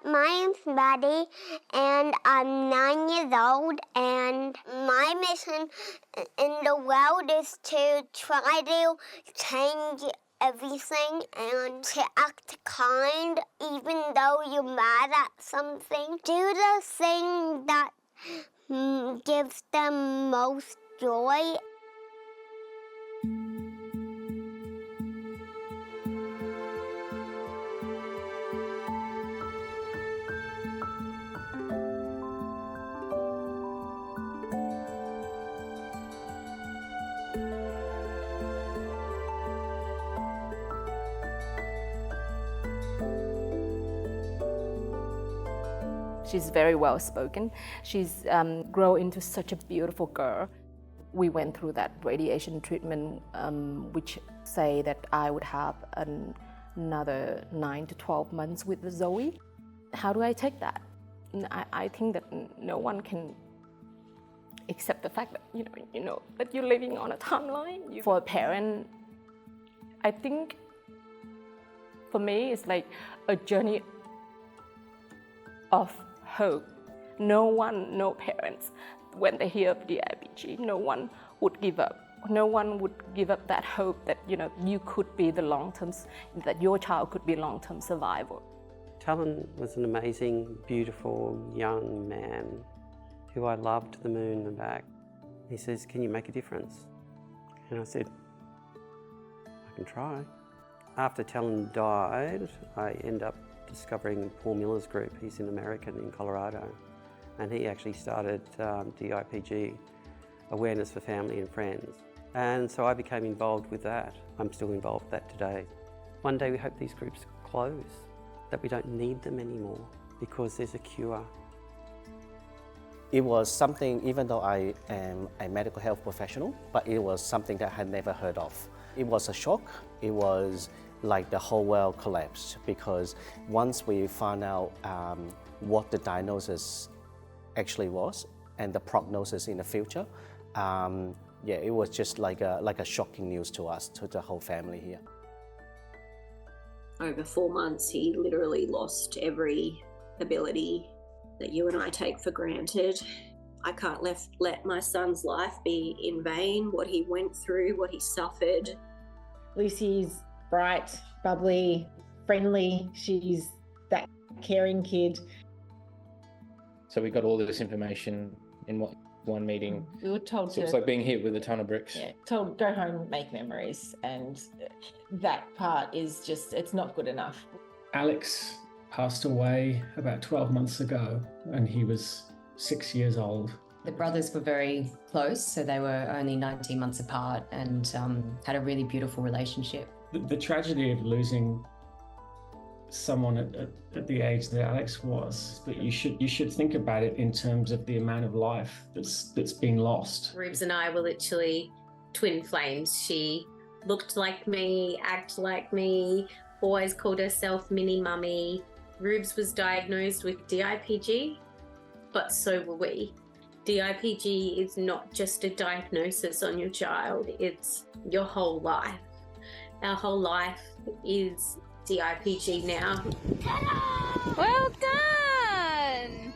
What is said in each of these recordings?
My name's Maddie, and I'm 9 years old, and my mission in the world is to try to change everything and to act kind even though you're mad at something. Do the thing that gives them most joy. She's very well spoken. She's grown into such a beautiful girl. We went through that radiation treatment, which say that I would have another 9 to 12 months with Zoe. How do I take that? I think that no one can accept the fact that that you're living on a timeline. For a parent, I think for me it's like a journey of hope. No parents, when they hear of DIPG, no one would give up. No one would give up that hope that you could be that your child could be long-term survivor. Talon was an amazing, beautiful young man who I loved to the moon and back. He says, "Can you make a difference?" And I said, "I can try." After Talon died, I ended up discovering Paul Miller's group. He's in America, in Colorado, and he actually started DIPG, Awareness for Family and Friends. And so I became involved with that. I'm still involved with that today. One day we hope these groups close, that we don't need them anymore because there's a cure. It was something, even though I am a medical health professional, but it was something that I had never heard of. It was a shock. It was like the whole world collapsed, because once we found out what the diagnosis actually was and the prognosis in the future, it was just like a shocking news to us, to the whole family here. Over 4 months, he literally lost every ability that you and I take for granted. I can't let my son's life be in vain, what he went through, what he suffered. Lucy's bright, bubbly, friendly. She's that caring kid. So we got all this information in one meeting. We were told so it's like being hit with a ton of bricks. Yeah, told go home, make memories, and that part is just, it's not good enough. Alex passed away about 12 months ago, and he was 6 years old. The brothers were very close, so they were only 19 months apart and had a really beautiful relationship. The tragedy of losing someone at the age that Alex was, but you should think about it in terms of the amount of life that's being lost. Rubes and I were literally twin flames. She looked like me, acted like me, always called herself Mini Mummy. Rubes was diagnosed with DIPG, but so were we. DIPG is not just a diagnosis on your child, it's your whole life. Our whole life is DIPG now. Well done!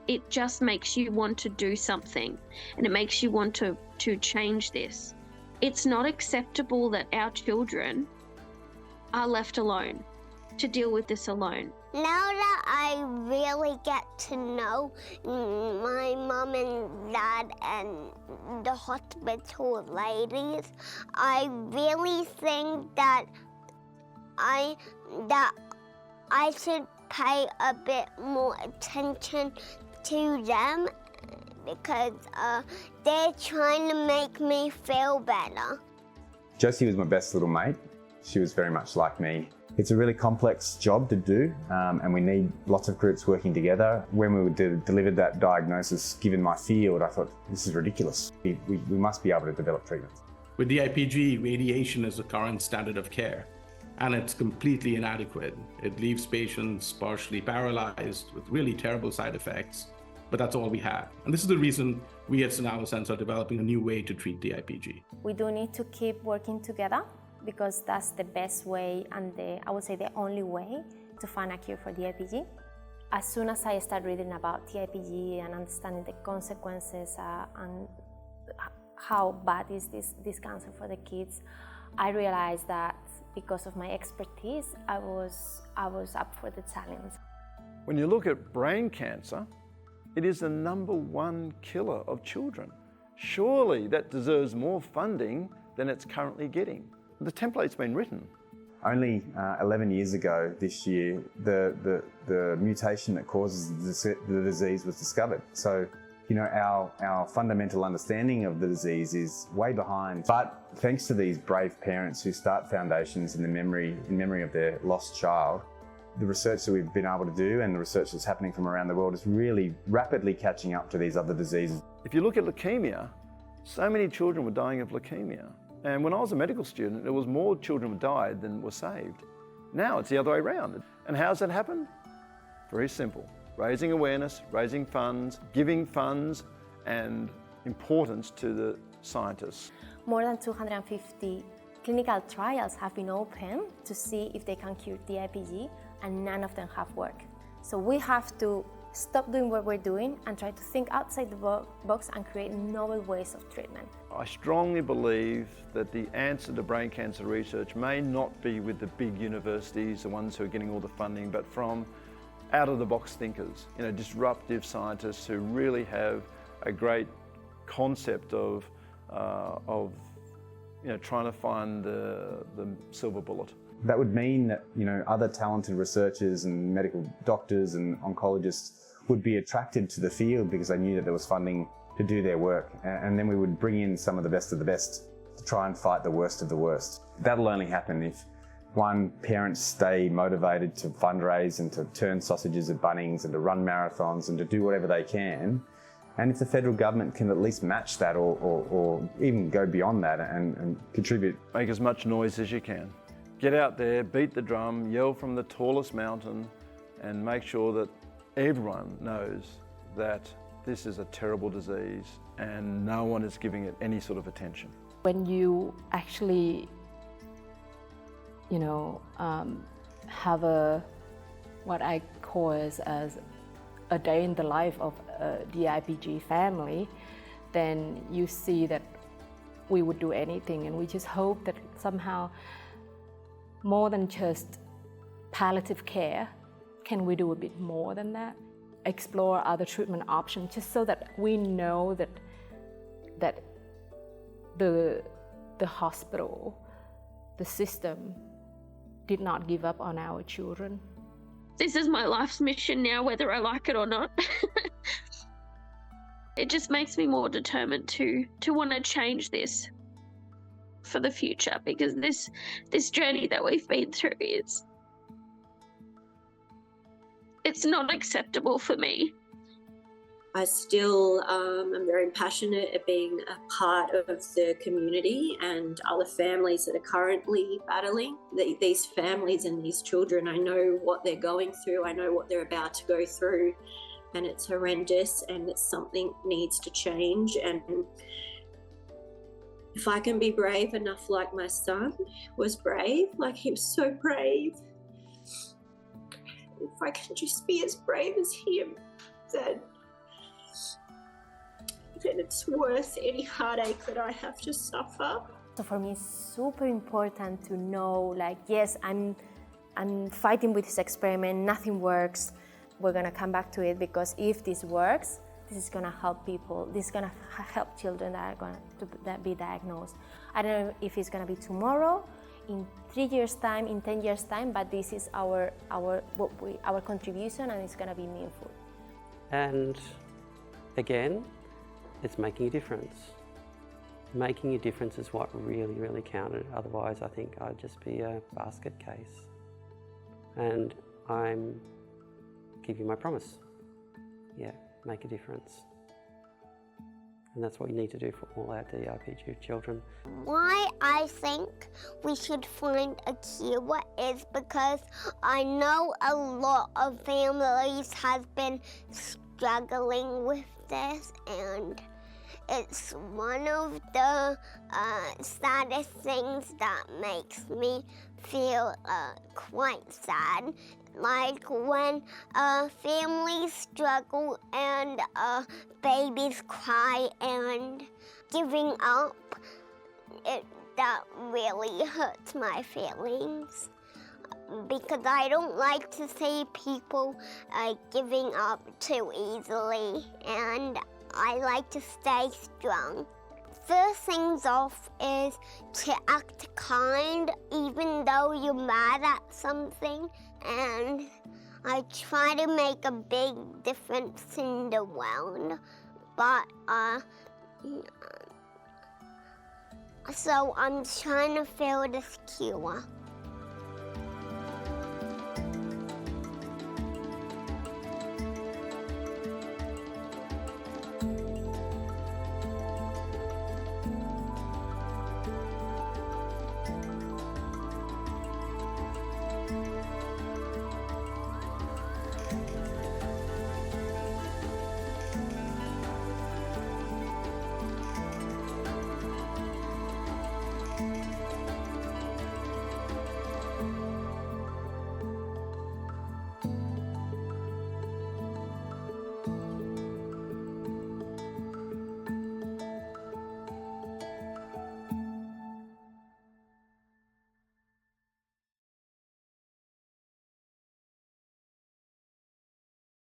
It just makes you want to do something, and it makes you want to change this. It's not acceptable that our children are left alone, to deal with this alone. Now that I really get to know my mom and dad and the hospital ladies, I really think that I should pay a bit more attention to them because they're trying to make me feel better. Josie was my best little mate. She was very much like me. It's a really complex job to do, and we need lots of groups working together. When we delivered that diagnosis, given my field, I thought, this is ridiculous. We must be able to develop treatments. With DIPG, radiation is the current standard of care, and it's completely inadequate. It leaves patients partially paralyzed with really terrible side effects, but that's all we have. And this is the reason we at Sonalosense are developing a new way to treat DIPG. We do need to keep working together, because that's the best way and I would say the only way to find a cure for DIPG. as soon as I started reading about DIPG and understanding the consequences and how bad is this cancer for the kids, I realized that because of my expertise, I was up for the challenge. When you look at brain cancer, it is the #1 killer of children. Surely that deserves more funding than it's currently getting. The template's been written. Only 11 years ago this year, the mutation that causes the disease was discovered. So, you know, our fundamental understanding of the disease is way behind. But thanks to these brave parents who start foundations in memory of their lost child, the research that we've been able to do and the research that's happening from around the world is really rapidly catching up to these other diseases. If you look at leukemia, so many children were dying of leukemia. And when I was a medical student, there was more children who died than were saved. Now it's the other way around. And how's that happen? Very simple. Raising awareness, raising funds, giving funds and importance to the scientists. More than 250 clinical trials have been opened to see if they can cure DIPG, and none of them have worked. So we have to stop doing what we're doing and try to think outside the box and create novel ways of treatment. I strongly believe that the answer to brain cancer research may not be with the big universities, the ones who are getting all the funding, but from out-of-the-box thinkers, you know, disruptive scientists who really have a great concept of you know, trying to find the silver bullet. That would mean that, you know, other talented researchers and medical doctors and oncologists would be attracted to the field because they knew that there was funding to do their work. And then we would bring in some of the best to try and fight the worst of the worst. That'll only happen if, one, parents stay motivated to fundraise and to turn sausages at Bunnings and to run marathons and to do whatever they can. And if the federal government can at least match that or even go beyond that and contribute. Make as much noise as you can. Get out there, beat the drum, yell from the tallest mountain, and make sure that everyone knows that this is a terrible disease and no one is giving it any sort of attention. When you actually, you know, have what I call as a day in the life of a DIPG family, then you see that we would do anything, and we just hope that somehow more than just palliative care, can we do a bit more than that? Explore other treatment options just so that we know that the hospital, the system, did not give up on our children. This is my life's mission now, whether I like it or not. It just makes me more determined to want to change this for the future, because this journey that we've been through it's not acceptable for me. I still am very passionate at being a part of the community and other families that are currently battling. These families and these children, I know what they're going through, I know what they're about to go through, and it's horrendous, and it's something needs to change. And if I can be brave enough like my son was brave, like he was so brave, if I can just be as brave as him, then it's worth any heartache that I have to suffer. So for me, it's super important to know, like, yes, I'm fighting with this experiment, nothing works. We're gonna come back to it, because if this works, this is gonna help people. This is gonna help children that are going to be diagnosed. I don't know if it's gonna be tomorrow, in 3 years' time, in 10 years' time, but this is our contribution, and it's gonna be meaningful. And again, it's making a difference. Making a difference is what really, really counted. Otherwise, I think I'd just be a basket case. And I'm giving my promise. Yeah, make a difference. And that's what you need to do for all our DIPG children. Why I think we should find a cure is because I know a lot of families have been struggling with this, and it's one of the saddest things that makes me feel quite sad. Like when families struggle and babies cry and giving up, that really hurts my feelings. Because I don't like to see people giving up too easily, and I like to stay strong. First things off is to act kind even though you're mad at something, and I try to make a big difference in the world, but so I'm trying to feel this cure.